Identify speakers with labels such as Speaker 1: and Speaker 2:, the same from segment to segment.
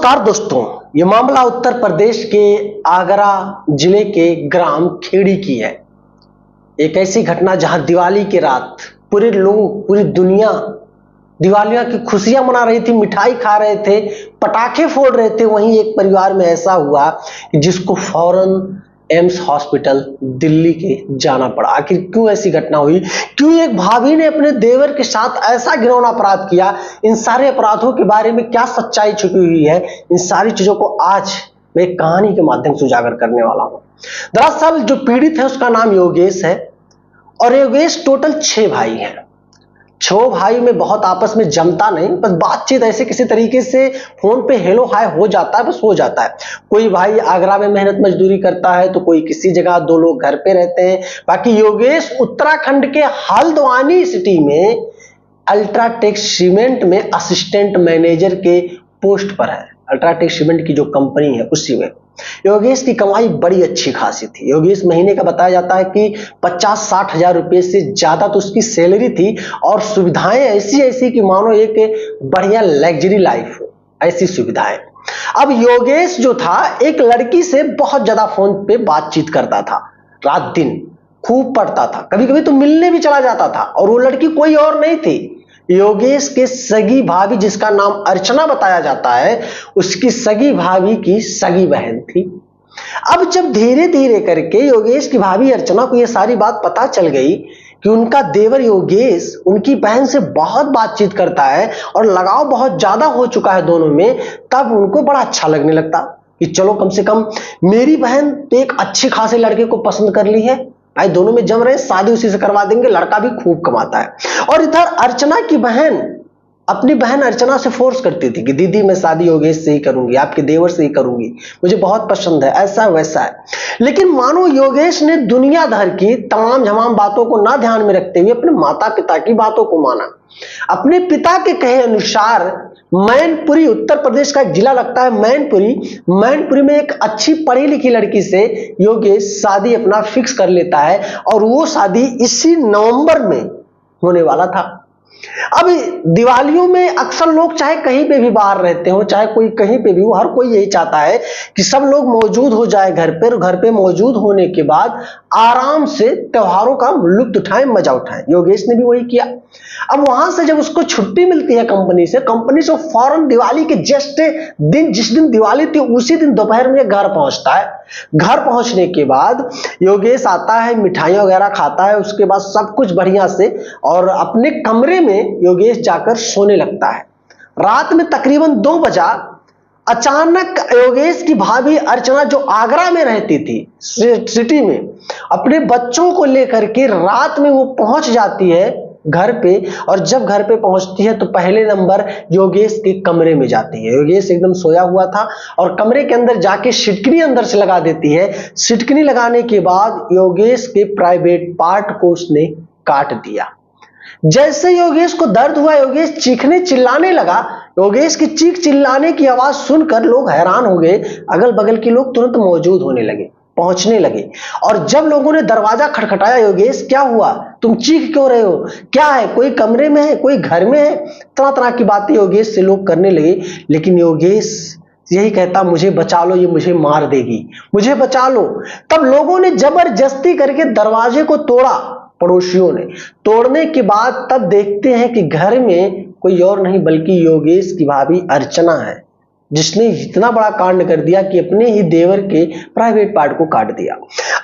Speaker 1: नमस्कार दोस्तों, ये मामला उत्तर प्रदेश के आगरा जिले के ग्राम खेड़ी की है। एक ऐसी घटना जहां दिवाली की रात पूरे लोग, पूरी दुनिया दिवालियां की खुशियां मना रही थी, मिठाई खा रहे थे, पटाखे फोड़ रहे थे। वहीं एक परिवार में ऐसा हुआ कि जिसको फौरन एम्स हॉस्पिटल दिल्ली के जाना पड़ा। आखिर क्यों ऐसी घटना हुई? क्यों एक भाभी ने अपने देवर के साथ ऐसा घिनौना अपराध किया? इन सारे अपराधों के बारे में क्या सच्चाई छुपी हुई है? इन सारी चीजों को आज मैं एक कहानी के माध्यम से उजागर करने वाला हूं। दरअसल जो पीड़ित है उसका नाम योगेश है और योगेश टोटल 6 भाई हैं। 6 भाई में बहुत आपस में जमता नहीं, बस बातचीत ऐसे किसी तरीके से फोन पे हेलो हाय हो जाता है, बस हो जाता है। कोई भाई आगरा में मेहनत मजदूरी करता है तो कोई किसी जगह, 2 लोग घर पे रहते हैं। बाकी योगेश उत्तराखंड के हल्द्वानी सिटी में अल्ट्राटेक सीमेंट में असिस्टेंट मैनेजर के पोस्ट पर है। अल्ट्राटेक सीमेंट की जो कंपनी है उसी में योगेश की कमाई बड़ी अच्छी खासी थी। योगेश महीने का बताया जाता है कि 50-60 हजार रुपए से ज्यादा तो उसकी सैलरी थी और सुविधाएं ऐसी ऐसी कि मानो एक बढ़िया लग्जरी लाइफ हो, ऐसी सुविधाएं। अब योगेश जो था एक लड़की से बहुत ज्यादा फोन पे बातचीत करता था, रात दिन खूब पढ़ता था, कभी कभी तो मिलने भी चला जाता था। और वो लड़की कोई और नहीं थी, योगेश के सगी भाभी, जिसका नाम अर्चना बताया जाता है, उसकी सगी भाभी की सगी बहन थी। अब जब धीरे धीरे करके योगेश की भाभी अर्चना को यह सारी बात पता चल गई कि उनका देवर योगेश उनकी बहन से बहुत बातचीत करता है और लगाव बहुत ज्यादा हो चुका है दोनों में, तब उनको बड़ा अच्छा लगने लगता कि चलो कम से कम मेरी बहन तो एक अच्छे खासे लड़के को पसंद कर ली है, भाई दोनों में जम रहे, शादी उसी से करवा देंगे, लड़का भी खूब कमाता है। और इधर अर्चना की बहन अपनी बहन अर्चना से फोर्स करती थी कि दीदी मैं शादी योगेश से ही करूंगी, आपके देवर से ही करूंगी, मुझे बहुत पसंद है, ऐसा वैसा है। लेकिन मानो योगेश ने दुनिया भर की तमाम झमाम बातों को ना ध्यान में रखते हुए अपने माता पिता की बातों को माना। अपने पिता के कहे अनुसार मैनपुरी, उत्तर प्रदेश का एक जिला लगता है मैनपुरी में एक अच्छी पढ़ी लिखी लड़की से योगेश शादी अपना फिक्स कर लेता है और वो शादी इसी नवंबर में होने वाला था। अब दिवालियों में अक्सर लोग चाहे कहीं पे भी बाहर रहते हो, चाहे कोई कहीं पे भी हो, हर कोई यही चाहता है कि सब लोग मौजूद हो जाए घर पे, और घर पे मौजूद होने के बाद आराम से त्योहारों का लुत्फ उठाएं, मजा उठाएं। योगेश ने भी वही किया। अब वहां से जब उसको छुट्टी मिलती है कंपनी से फौरन दिवाली के जस्ट दिन, जिस दिन दिवाली थी उसी दिन दोपहर में घर पहुंचता है। घर पहुंचने के बाद योगेश आता है, मिठाइयां वगैरह खाता है, उसके बाद सब कुछ बढ़िया से और अपने कमरे में योगेश जाकर सोने लगता है। रात में तकरीबन 2 बजा अचानक योगेश की भाभी अर्चना, जो आगरा में रहती थी सिटी में, अपने बच्चों को लेकर के रात में वो पहुंच जाती है घर पे। और जब घर पे पहुंचती है तो पहले नंबर योगेश के कमरे में जाती है। योगेश एकदम सोया हुआ था और कमरे के अंदर जाके सिटकनी अंदर से लगा देती है। सिटकनी लगाने के बाद योगेश के प्राइवेट पार्ट को उसने काट दिया। जैसे योगेश को दर्द हुआ, योगेश चीखने चिल्लाने लगा। योगेश की चीख चिल्लाने की आवाज सुनकर लोग हैरान हो गए। अगल बगल के लोग तुरंत मौजूद होने लगे, पहुंचने लगे। और जब लोगों ने दरवाजा खटखटाया, योगेश क्या हुआ, तुम चीख क्यों रहे हो, क्या है, कोई कमरे में है, कोई घर में है, तरह तरह की बातें योगेश से लोग करने लगे। लेकिन योगेश यही कहता, मुझे बचा लो, ये मुझे मार देगी, मुझे बचा लो। तब लोगों ने जबरदस्ती करके दरवाजे को तोड़ा, पड़ोसियों ने। तोड़ने के बाद तब देखते हैं कि घर में कोई और नहीं बल्कि योगेश की भाभी अर्चना है, जिसने इतना बड़ा कांड कर दिया कि अपने ही देवर के प्राइवेट पार्ट को काट दिया।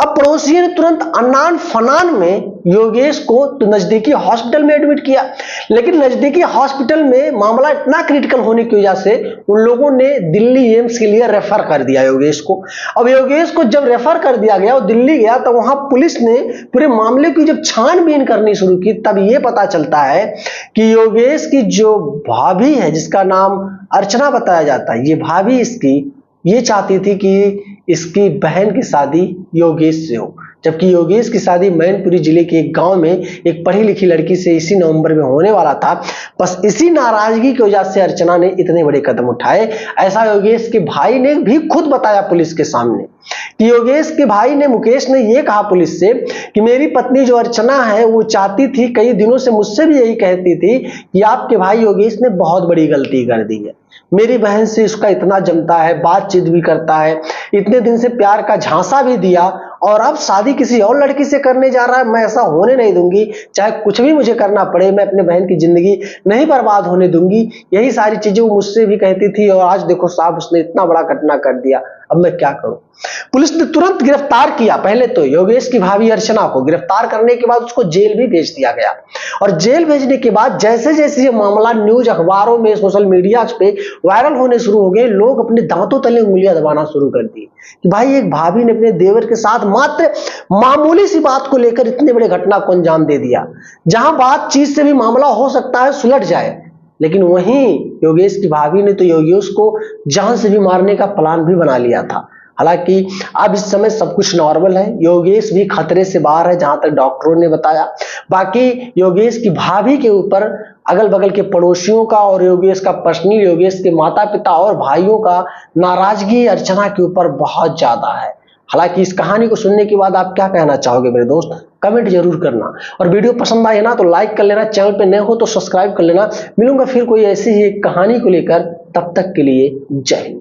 Speaker 1: अब पड़ोसियों ने तुरंत अनान फनान में योगेश को तो नजदीकी हॉस्पिटल में एडमिट किया। लेकिन नजदीकी हॉस्पिटल में मामला इतना क्रिटिकल होने की वजह से उन लोगों ने दिल्ली एम्स के लिए रेफर कर दिया योगेश को। अब योगेश को जब रेफर कर दिया गया, वो दिल्ली गया, तो वहां पुलिस ने पूरे मामले की जब छानबीन करनी शुरू की, तब यह पता चलता है कि योगेश की जो भाभी है, जिसका नाम अर्चना बताया जाता है, ये भाभी इसकी ये चाहती थी कि इसकी बहन की शादी योगेश से हो, जबकि योगेश की शादी मैनपुरी जिले के एक गांव में एक पढ़ी लिखी लड़की से इसी नवंबर में होने वाला था। बस इसी नाराजगी की वजह से अर्चना ने इतने बड़े कदम उठाए। ऐसा योगेश के भाई ने भी खुद बताया पुलिस के सामने कि योगेश के भाई ने, मुकेश ने ये कहा पुलिस से कि मेरी पत्नी जो अर्चना है वो चाहती थी, कई दिनों से मुझसे भी यही कहती थी कि आपके भाई योगेश ने बहुत बड़ी गलती कर दी है। मेरी बहन से उसका इतना जमता है, बातचीत भी करता है, इतने दिन से प्यार का झांसा भी दिया और अब शादी किसी और लड़की से करने जा रहा है। मैं ऐसा होने नहीं दूंगी, चाहे कुछ भी मुझे करना पड़े, मैं अपने बहन की जिंदगी नहीं बर्बाद होने दूंगी। यही सारी चीजें वो मुझसे भी कहती थी और आज देखो साहब उसने इतना बड़ा घटना कर दिया, अब मैं क्या करूं। पुलिस ने तुरंत गिरफ्तार किया, पहले तो योगेश की भाभी अर्चना को गिरफ्तार करने के बाद उसको जेल भी भेज दिया गया और जेल भेजने के बाद जैसे जैसे ये मामला न्यूज, अखबारों में, सोशल मीडिया पे वायरल होने शुरू हो गए, लोग अपने दांतों तले उंगलियां दबाना शुरू कर दी कि भाई एक भाभी ने अपने देवर के साथ मात्र मामूली सी बात को लेकर इतने बड़े घटना को अंजाम दे दिया। जहां बातचीत से भी मामला हो सकता है सुलझ जाए, लेकिन वहीं योगेश की भाभी ने तो योगेश को जान से भी मारने का प्लान भी बना लिया था। हालांकि अब इस समय सब कुछ नॉर्मल है, योगेश भी खतरे से बाहर है जहां तक डॉक्टरों ने बताया। बाकी योगेश की भाभी के ऊपर अगल बगल के पड़ोसियों का और योगेश का पर्सनल, योगेश के माता पिता और भाइयों का नाराजगी अर्चना के ऊपर बहुत ज्यादा है। हालांकि इस कहानी को सुनने के बाद आप क्या कहना चाहोगे मेरे दोस्त, कमेंट जरूर करना और वीडियो पसंद आए ना तो लाइक कर लेना, चैनल पे नए हो तो सब्सक्राइब कर लेना। मिलूंगा फिर कोई ऐसी ही एक कहानी को लेकर, तब तक के लिए जय हिंद।